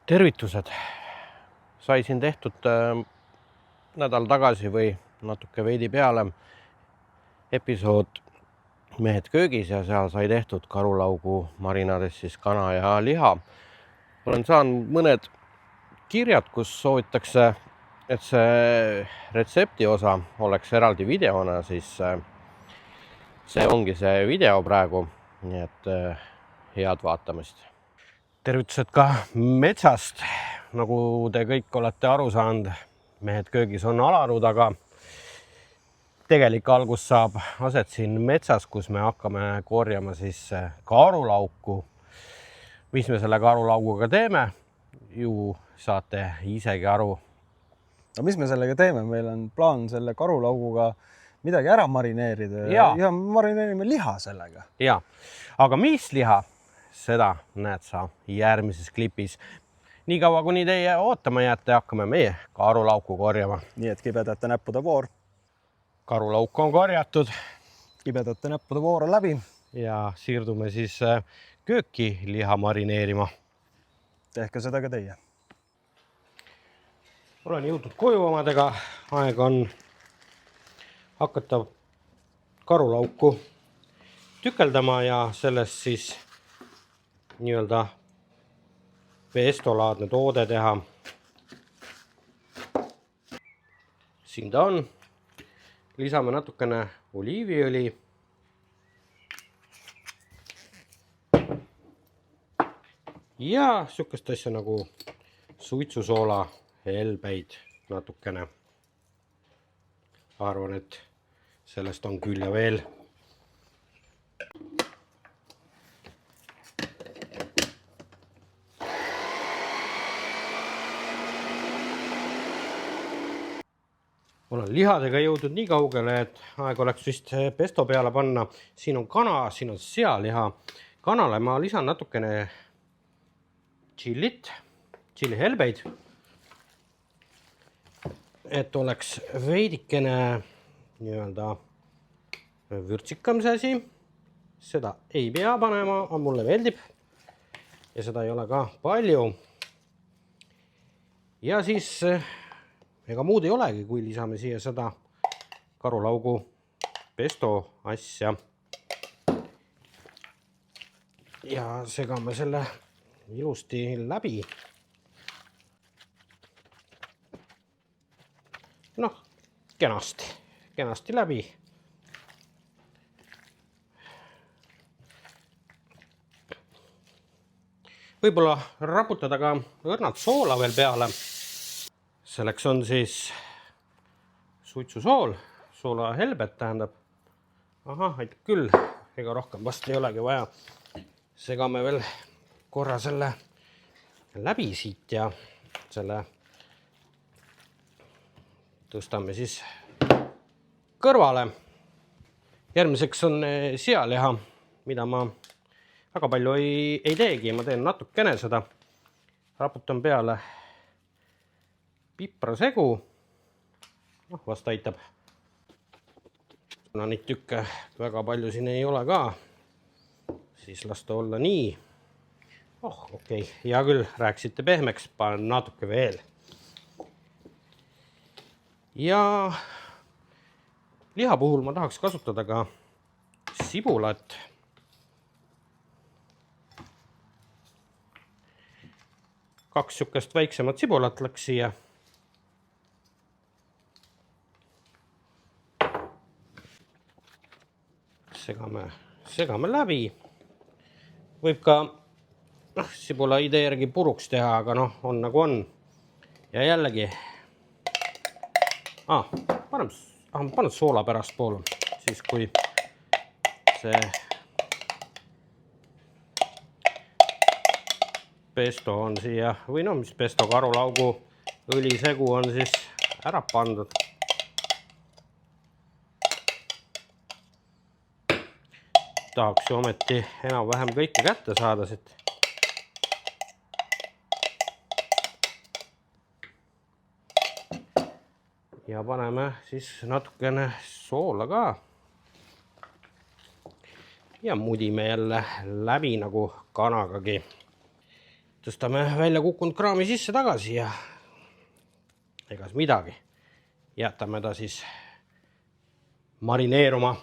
Tervitused! Sai siin tehtud nädal tagasi või natuke veidi peale episood Mehed köögis ja seal sai tehtud karulaugu marinaadis siis kana ja liha. Olen saanud mõned kirjad, kus soovitakse, et see retsepti osa oleks eraldi videona, siis see ongi see video praegu, nii et head vaatamist. Tervitused ka metsast, nagu te kõik olete aru saanud, Mehed köögis on alanud, aga tegelik algus saab aset siin metsas, kus me hakkame korjama siis karulauku. Mis me selle karulauguga teeme, ju saate isegi aru. No mis me sellega teeme? Meil on plaan selle karulauguga midagi ära marineerida ja marineerime liha sellega. Ja, aga mis liha? Seda näed sa järgmises klipis. Nii kaua, kuni teie ootama jääte, hakkame meie karulauku korjama. Nii et kibedate näppude voor. Karulauk on korjatud. Kibedate näppude voor on läbi. Ja siirdume siis kööki liha marineerima. Tehke seda ka teie. Olen jõudnud koju omadega. Aeg on hakata karulauku tükeldama ja sellest siis nii-öelda peestolaadne toode teha. Siin ta on. Lisame natukene oliiviõli. Ja sihukest asja nagu suitsusoola helbeid natukene. Arvan, et sellest on küll ja veel. Olen lihadega jõudnud nii kaugele, et aeg oleks vist pesto peale panna. Siin on kana, siin on sealiha. Kanale ma lisan natukene tšillihelbeid, et oleks veidikene nii-öelda vürtsikam see asi. Seda ei pea panema, aga mulle meeldib ja seda ei ole ka palju. Ja siis ega muud ei olegi, kui lisame siia seda karulaugu pesto asja. Ja segame selle ilusti läbi. Noh, kenasti läbi. Võib-olla raputada ka õrnad soola veel peale. Selleks on siis suitsusool, soola helbet tähendab. Ahah, aitab küll, ega rohkem vast ei olegi vaja. Segame veel korra selle läbi siit ja selle tõstame siis kõrvale. Järgmiseks on sealiha, mida ma väga palju ei teegi. Ma teen natukene seda. Raputan peale piprasegu. Noh, vast aitab. No neid tükke väga palju siin ei ole ka. Siis las ta olla nii. Okei. Hea küll, rääksite pehmeks. Panen natuke veel. Ja liha puhul ma tahaks kasutada ka sibulat. Kaks sihukest väiksemat sibulat läks siia. Segame läbi. Võib ka sibula idee järgi puruks teha, aga on nagu on. Ja jällegi panen soola pärast poole, siis kui see pesto on siia, või mis pesto karulaugu õlisegu on siis ära pandud. Tahaks ju ometi enam-vähem kõike kätte saada siit. Ja paneme siis natukene soola ka. Ja mudime jälle läbi nagu kanagagi. tõstame välja kukkunud kraami sisse tagasi ja egas midagi. Jätame ta siis marineeruma